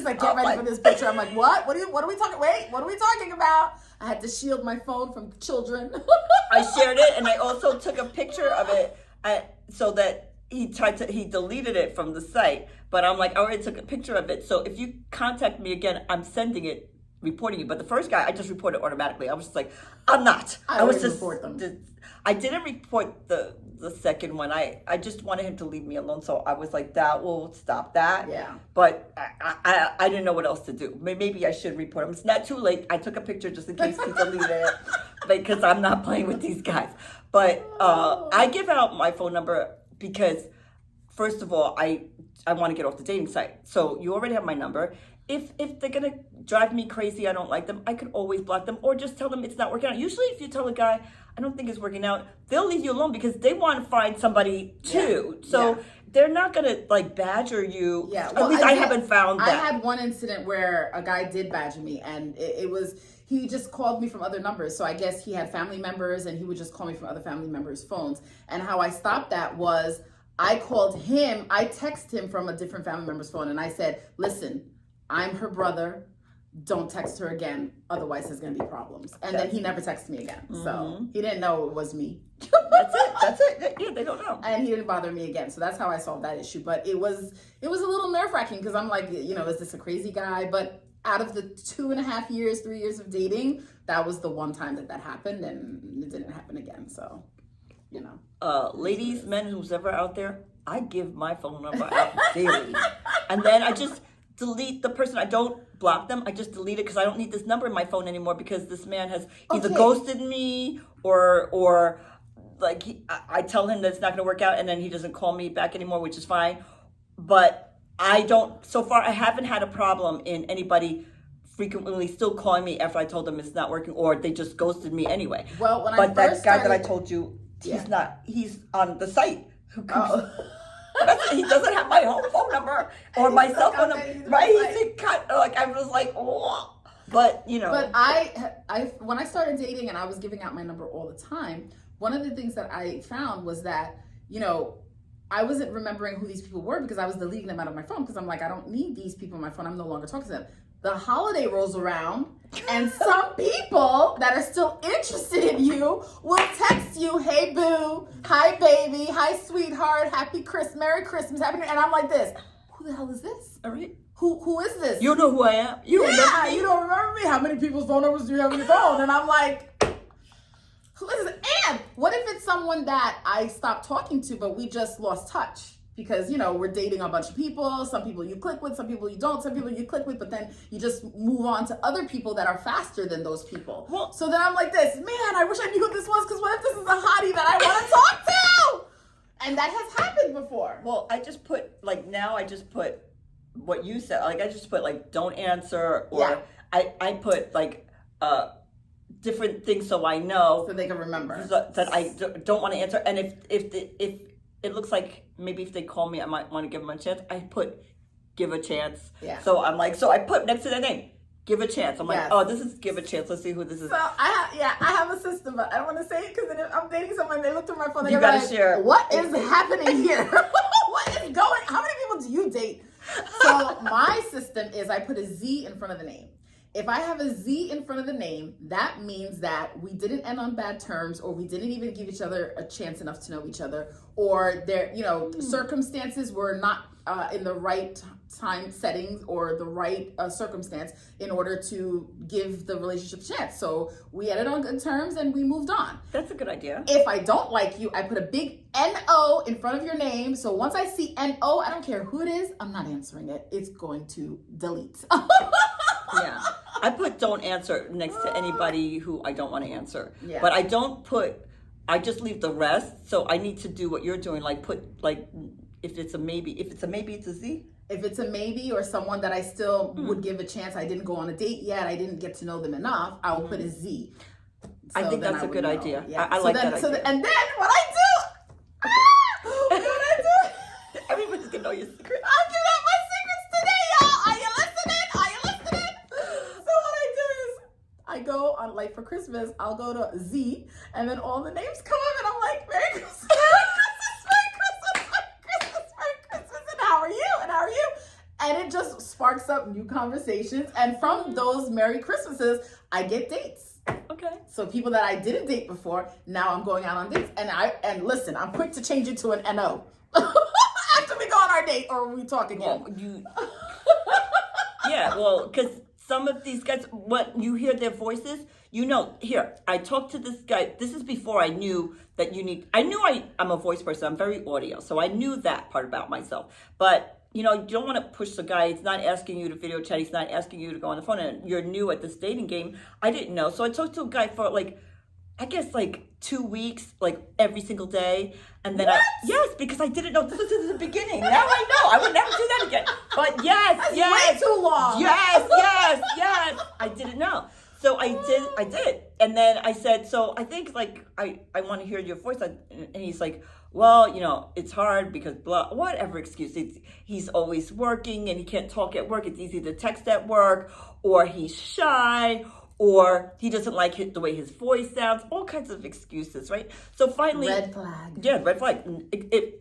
like, get ready for this picture. I'm like, what? What are we talking? Wait, what are we talking about? I had to shield my phone from children. I shared it, and I also took a picture of it so that he deleted it from the site. But I'm like, I already took a picture of it. So if you contact me again, I'm sending it, reporting you. But the first guy, I just reported automatically. I was just like, I'm not. I was just report them. I didn't report the second one. I just wanted him to leave me alone. So I was like, that will stop that. Yeah. But I didn't know what else to do. Maybe I should report him. It's not too late. I took a picture just in case he deleted it because I'm not playing with these guys. But I give out my phone number because, first of all, I want to get off the dating site. So you already have my number. If they're going to drive me crazy, I don't like them, I could always block them or just tell them it's not working out. Usually if you tell a guy, I don't think it's working out, they'll leave you alone because they want to find somebody too. Yeah. So they're not going to like badger you. Yeah. Well, at least I haven't found that. I had one incident where a guy did badger me, and it was, he just called me from other numbers. So I guess he had family members and he would just call me from other family members' phones. And how I stopped that was I called him, I texted him from a different family member's phone, and I said, listen, I'm her brother. Don't text her again. Otherwise, there's going to be problems. And then he never texted me again. Mm-hmm. So he didn't know it was me. That's it. Yeah, they don't know. And he didn't bother me again. So that's how I solved that issue. But it was a little nerve-wracking because I'm like, is this a crazy guy? But out of the 2.5 years, 3 years of dating, that was the one time that happened, and it didn't happen again. So, ladies, men, who's ever out there, I give my phone number out daily. And then I just delete the person. I don't block them. I just delete it because I don't need this number in my phone anymore because this man has either ghosted me or like I tell him that it's not going to work out and then he doesn't call me back anymore, which is fine. But so far I haven't had a problem in anybody frequently still calling me after I told them it's not working or they just ghosted me anyway. Well, but that guy that I told you, he's on the site. He doesn't have my home phone number or my cell phone number. Right? I was like, oh. But But I when I started dating and I was giving out my number all the time, one of the things that I found was that, I wasn't remembering who these people were because I was deleting them out of my phone because I'm like, I don't need these people on my phone. I'm no longer talking to them. The holiday rolls around and some people that are still interested in you will text you, hey boo, hi baby, hi sweetheart, happy Christmas, Merry Christmas, happy New Year. And I'm like this, who the hell is this? All right. Who is this? You know who I am. You don't remember me. How many people's phone numbers do you have on your phone? And I'm like, who is it? And what if it's someone that I stopped talking to, but we just lost touch? Because, we're dating a bunch of people. Some people you click with, some people you don't. Some people you click with, but then you just move on to other people that are faster than those people. Well, so then I'm like this, man, I wish I knew who this was because what if this is a hottie that I want to talk to? And that has happened before. Well, I just put, what you said. Like, I just put, don't answer. Or I put, different things so I know. So they can remember. That I don't want to answer. And if it looks like maybe if they call me, I might want to give them a chance. I put give a chance. Yeah. So I'm like, so I put next to their name, give a chance. I'm like, oh, this is give a chance. Let's see who this is. So I have a system, but I don't want to say it because if I'm dating someone, they look through my phone. You got to share. What is happening here? What is going? How many people do you date? So my system is I put a Z in front of the name. If I have a Z in front of the name, that means that we didn't end on bad terms, or we didn't even give each other a chance enough to know each other, or circumstances were not in the right time settings or the right circumstance in order to give the relationship a chance. So we ended on good terms and we moved on. That's a good idea. If I don't like you, I put a big N-O in front of your name. So once I see N-O, I don't care who it is, I'm not answering it. It's going to delete. Yeah. I put don't answer next to anybody who I don't want to answer. Yeah. But I just leave the rest. So I need to do what you're doing. If it's a maybe. If it's a maybe, it's a Z. If it's a maybe or someone that I still would give a chance, I didn't go on a date yet, I didn't get to know them enough, I will put a Z. I think that's a good idea. Yeah. I like that idea. And then what I do, everybody's going to know your secret. I'm giving out my secrets today, y'all. Are you listening? So what I do is I go on, for Christmas, I'll go to Z, and then all the names come up, and I'm like, Merry Christmas, Merry Christmas, Merry Christmas, Merry Christmas, Merry Christmas, and how are you? and it just sparks up new conversations. And from those Merry Christmases, I get dates. Okay. So people that I didn't date before, now I'm going out on dates. And listen, I'm quick to change it to an NO. After we go on our date, or we talk again. Well, yeah, well, because some of these guys, when you hear their voices, here, I talked to this guy. This is before I knew that I'm a voice person. I'm very audio. So I knew that part about myself. But, you don't want to push the guy. He's not asking you to video chat. He's not asking you to go on the phone. And you're new at this dating game. I didn't know. So I talked to a guy for I guess 2 weeks, every single day. And then yes, because I didn't know this was in the beginning. Now I know. I would never do that again. But yes. Way too long. Yes. I didn't know. So I did. And then I said, so I think I want to hear your voice. And he's like, well, it's hard because whatever excuse. He's always working and he can't talk at work. It's easy to text at work, or he's shy, or he doesn't like the way his voice sounds, all kinds of excuses, right? So finally... Red flag. Yeah, red flag.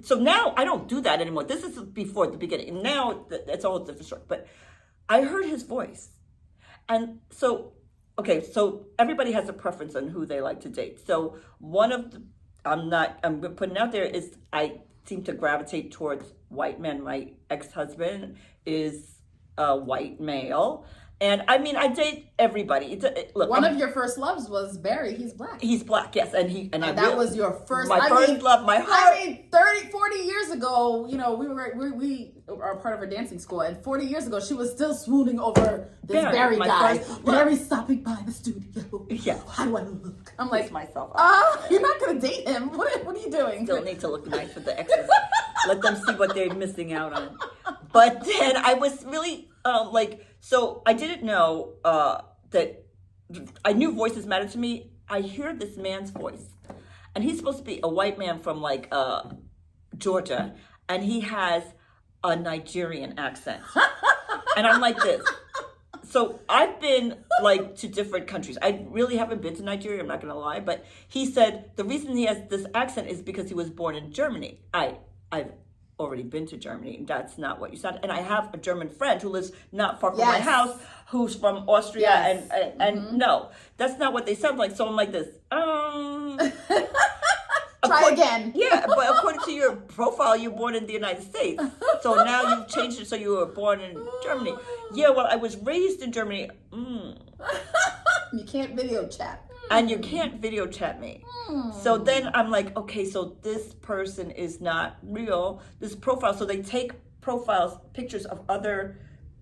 So now I don't do that anymore. This is before the beginning. And now it's a whole different story. But I heard his voice. And so, so everybody has a preference on who they like to date. So one of the... I'm putting out there is I seem to gravitate towards white men. My ex-husband is a white male. And I mean, I date everybody. Look, one of your first loves was Barry. He's black. He's black, yes. And that was your first. My first love, my heart. 30, 40 years ago, we are part of her dancing school, and 40 years ago, she was still swooning over this Barry guy. Barry stopping by the studio. Yeah. How do I look? I'm like, myself. You're not gonna date him. What are you doing? Still need to look nice with the exes. Let them see what they're missing out on. But then I was really so I didn't know that I knew voices mattered to me. I hear this man's voice, and he's supposed to be a white man from Georgia, and he has a Nigerian accent. And I'm like this. So I've been to different countries. I really haven't been to Nigeria, I'm not gonna lie, but he said the reason he has this accent is because he was born in Germany. I've already been to Germany, and that's not what you said. And I have a German friend who lives not far from my house, who's from Austria, and no, that's not what they sound like. So I'm like this. Try again. Yeah, but according to your profile, you're born in the United States. So now you've changed it so you were born in Germany. Yeah, well, I was raised in Germany. You can't video chat. And you can't video chat me. So then I'm like, okay, so this person is not real. This profile. So they take pictures of other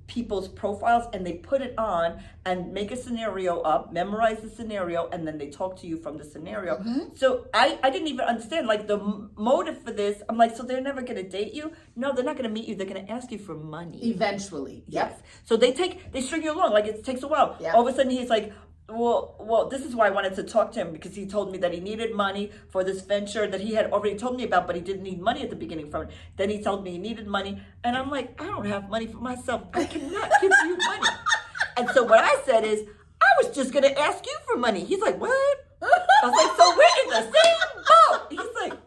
people's profiles, and they put it on and make a scenario up, memorize the scenario, and then they talk to you from the scenario. So I didn't even understand the motive for this. I'm like, so they're never going to date you? No, they're not going to meet you. They're going to ask you for money. Eventually. Yes. So they string you along. It takes a while. Yep. All of a sudden he's like, well, this is why I wanted to talk to him, because he told me that he needed money for this venture that he had already told me about, but he didn't need money at the beginning from it. Then he told me he needed money, and I'm like, I don't have money for myself. I cannot give you money. And so what I said is, I was just going to ask you for money. He's like, what? I was like, so we're in the same boat. He's like,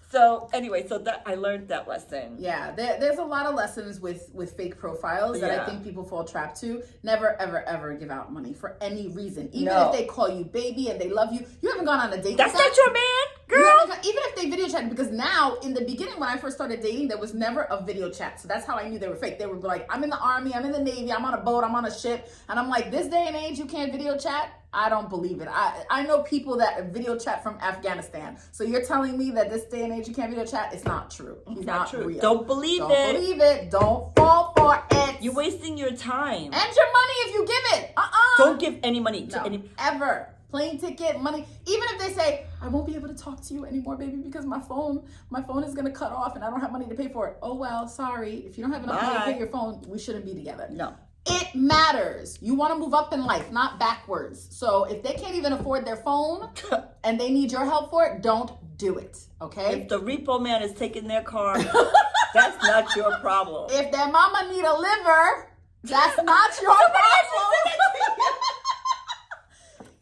so anyway, so that I learned that lesson. Yeah, there's a lot of lessons with fake profiles that I think people fall trapped to. Never, ever, ever give out money for any reason. Even if they call you baby and they love you. You haven't gone on a date That's with not your man, girl. Even if they video chat, because now, in the beginning when I first started dating, there was never a video chat. So that's how I knew they were fake. They were like, I'm in the army, I'm in the Navy, I'm on a boat, I'm on a ship. And I'm like, this day and age, you can't video chat? I don't believe it. I know people that video chat from Afghanistan. So you're telling me that this day and age you can't video chat? It's not true. It's not true. Real. Don't believe it. Don't fall for it. You're wasting your time. And your money if you give it. Don't give any money to any. Ever. Plane ticket, money. Even if they say, I won't be able to talk to you anymore, baby, because my phone is going to cut off and I don't have money to pay for it. Oh, well, sorry. If you don't have enough money to pay your phone, we shouldn't be together. No. It matters. You want to move up in life, not backwards. So if they can't even afford their phone and they need your help for it, don't do it. Okay? If the repo man is taking their car, that's not your problem. If their mama need a liver, that's not your problem.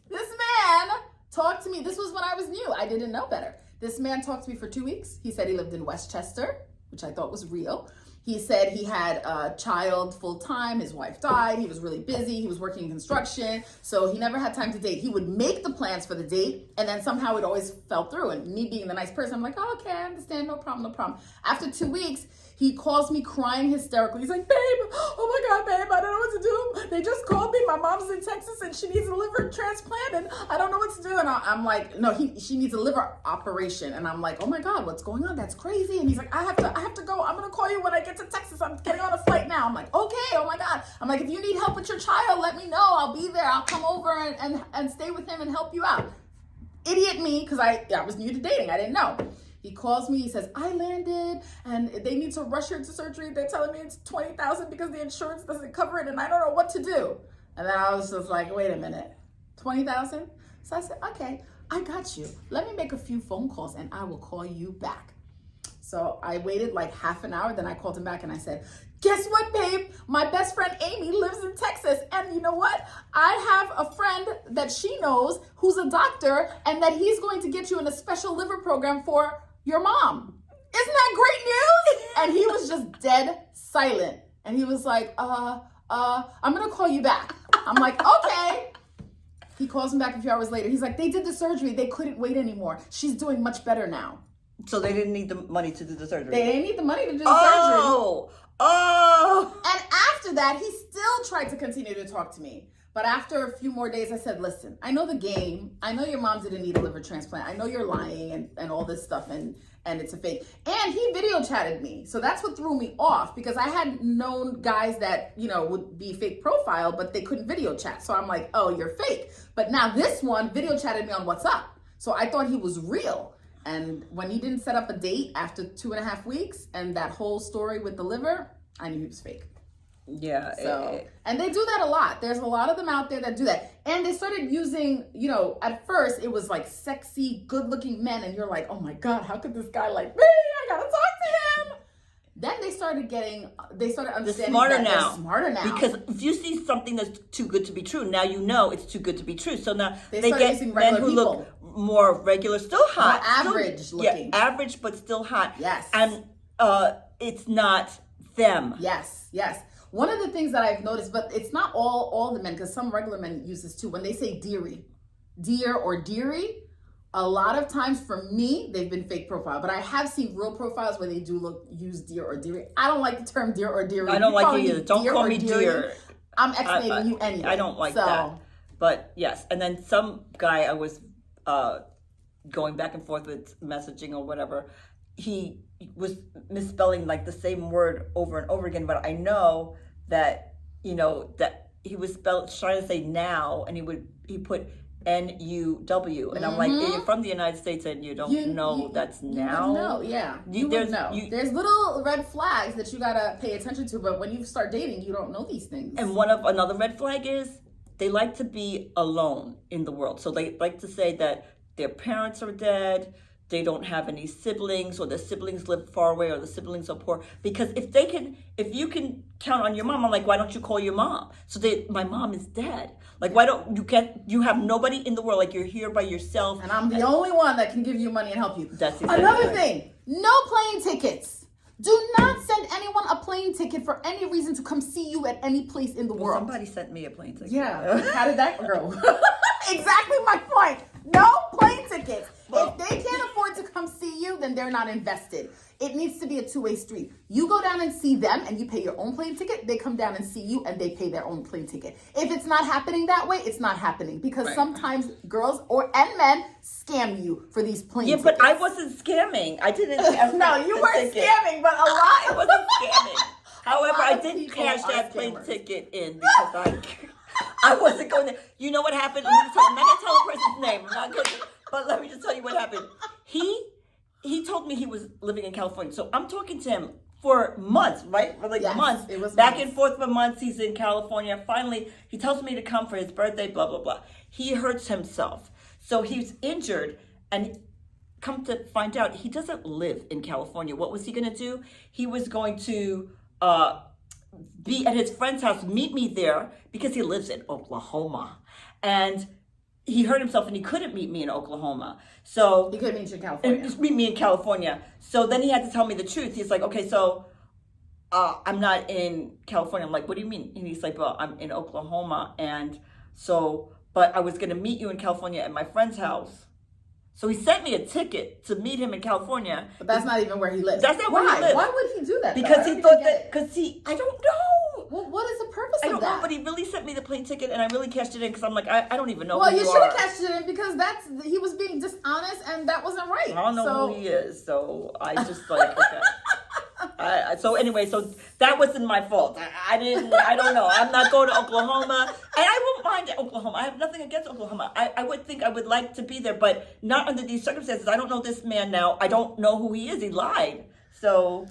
This man talked to me. This was when I was new. I didn't know better. This man talked to me for 2 weeks. He said he lived in Westchester, which I thought was real. He said he had a child full time. His wife died. He was really busy. He was working in construction. So he never had time to date. He would make the plans for the date, and then somehow it always fell through. And me being the nice person, I'm like, oh, okay, I understand. No problem, no problem. After 2 weeks, he calls me crying hysterically. He's like, babe, oh my God, babe, I don't know what to do. They just called me. My mom's in Texas and she needs a liver transplant and I don't know what to do. And I'm like, no, she needs a liver operation. And I'm like, oh my God, what's going on? That's crazy. And he's like, I have to go. I'm going to call you when I get to Texas. I'm getting on a flight now. I'm like, okay, oh my God. I'm like, if you need help with your child, let me know. I'll be there. I'll come over and stay with him and help you out. Idiot me, because I was new to dating. I didn't know. He calls me, he says, I landed and they need to rush her to surgery. They're telling me it's $20,000 because the insurance doesn't cover it and I don't know what to do. And then I was just like, wait a minute, $20,000? So I said, okay, I got you. Let me make a few phone calls and I will call you back. So I waited like half an hour, then I called him back and I said, guess what, babe? My best friend Amy lives in Texas. And you know what? I have a friend that she knows who's a doctor and that he's going to get you in a special liver program for your mom. Isn't that great news? And he was just dead silent. And he was like, I'm going to call you back. I'm like, okay. He calls him back a few hours later. He's like, they did the surgery. They couldn't wait anymore. She's doing much better now. So they didn't need the money to do the surgery? They didn't need the money to do the surgery. Oh! And after that, he still tried to continue to talk to me. But after a few more days, I said, listen, I know the game. I know your mom didn't need a liver transplant. I know you're lying and all this stuff and it's a fake. And he video chatted me. So that's what threw me off because I had known guys that, would be fake profile, but they couldn't video chat. So I'm like, oh, you're fake. But now this one video chatted me on WhatsApp. So I thought he was real. And when he didn't set up a date after 2.5 weeks and that whole story with the liver, I knew he was fake. Yeah. So, and they do that a lot. There's a lot of them out there that do that. And they started using, at first it was like sexy, good looking men. And you're like, oh my God, how could this guy like me? I gotta talk to him. Then they started understanding they're smarter now. Because if you see something that's too good to be true, now you know it's too good to be true. So now they start get men who look more regular, still hot. More average looking. Yeah, average but still hot. Yes. And it's not them. Yes. One of the things that I've noticed, but it's not all the men, because some regular men use this too, when they say dear or dearie, a lot of times for me, they've been fake profile, but I have seen real profiles where they do use dear or dearie. I don't like the term dear or dearie. I don't like it either. Don't call me dear. I'm X-nating you anyway. I don't like that. But yes, and then some guy I was going back and forth with messaging or whatever, he was misspelling like the same word over and over again, but I know that that he was trying to say now, and he put N-U-W, and I'm like, you're from the United States and you don't know that's now. No, yeah, you would know. There's little red flags that you gotta pay attention to, but when you start dating, you don't know these things. And another red flag is they like to be alone in the world. So they like to say that their parents are dead, they don't have any siblings, or the siblings live far away, or the siblings are poor. Because if you can count on your mom, I'm like, why don't you call your mom? So my mom is dead. Like, why don't you have nobody in the world, like you're here by yourself. And I'm the only one that can give you money and help you. That's exactly another right. thing, no plane tickets. Do not send anyone a plane ticket for any reason to come see you at any place in the world. Somebody sent me a plane ticket. Yeah, how did that go? Exactly my point. No plane tickets. If they can't afford to come see you, then they're not invested. It needs to be a two-way street. You go down and see them and you pay your own plane ticket. They come down and see you and they pay their own plane ticket. If it's not happening that way, it's not happening. Because sometimes girls and men scam you for these plane tickets. Yeah, but I wasn't scamming. I didn't. No, you weren't scamming, but a lot. I wasn't scamming. However, I did cash that plane ticket in because I wasn't going to. You know what happened? I'm not going to tell the person's name. I'm not going to. But let me just tell you what happened. He told me he was living in California. So I'm talking to him for months, right? For months. It was back and forth for months. He's in California. Finally, he tells me to come for his birthday, blah, blah, blah. He hurts himself. So he's injured, and come to find out, he doesn't live in California. What was he going to do? He was going to be at his friend's house, meet me there, because he lives in Oklahoma. And he hurt himself and he couldn't meet me in Oklahoma. So he couldn't meet you in California. Meet me in California. So then he had to tell me the truth. He's like, okay, so I'm not in California. I'm like, what do you mean? And he's like, well, I'm in Oklahoma. And so, but I was going to meet you in California at my friend's house. So he sent me a ticket to meet him in California. But that's not even where he lives. That's not where he lives. Why would he do that? Because he thought that, I don't know. Well, what is the purpose I of don't that? know, but he really sent me the plane ticket, and I really cashed it in because I'm like, I don't even know well, who you you should are. have cashed it in because he was being dishonest and that wasn't right. I don't know who he is, so I just like, okay. So anyway, so that wasn't my fault. I don't know. I'm not going to Oklahoma, and I won't mind Oklahoma. I have nothing against Oklahoma. I would think I would like to be there, but not under these circumstances. I don't know this man now. I don't know who he is. He lied. So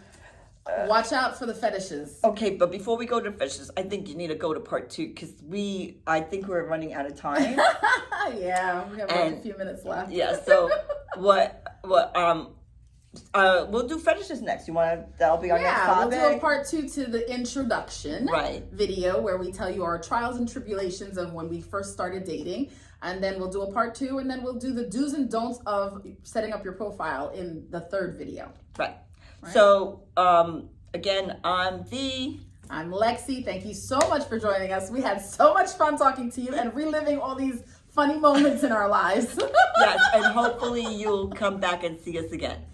watch out for the fetishes. okay, but before we go to fetishes, I think you need to go to part 2 because I think we're running out of time. Yeah, we have like a few minutes left. Yeah. So we'll do fetishes next. You want to? That'll be our next topic. We'll do a part 2 to the introduction video where we tell you our trials and tribulations of when we first started dating, and then we'll do a part 2, and then we'll do the do's and don'ts of setting up your profile in the 3rd video. Right. So again, I'm Lexi. Thank you so much for joining us. We had so much fun talking to you and reliving all these funny moments in our lives. Yes, and hopefully you'll come back and see us again.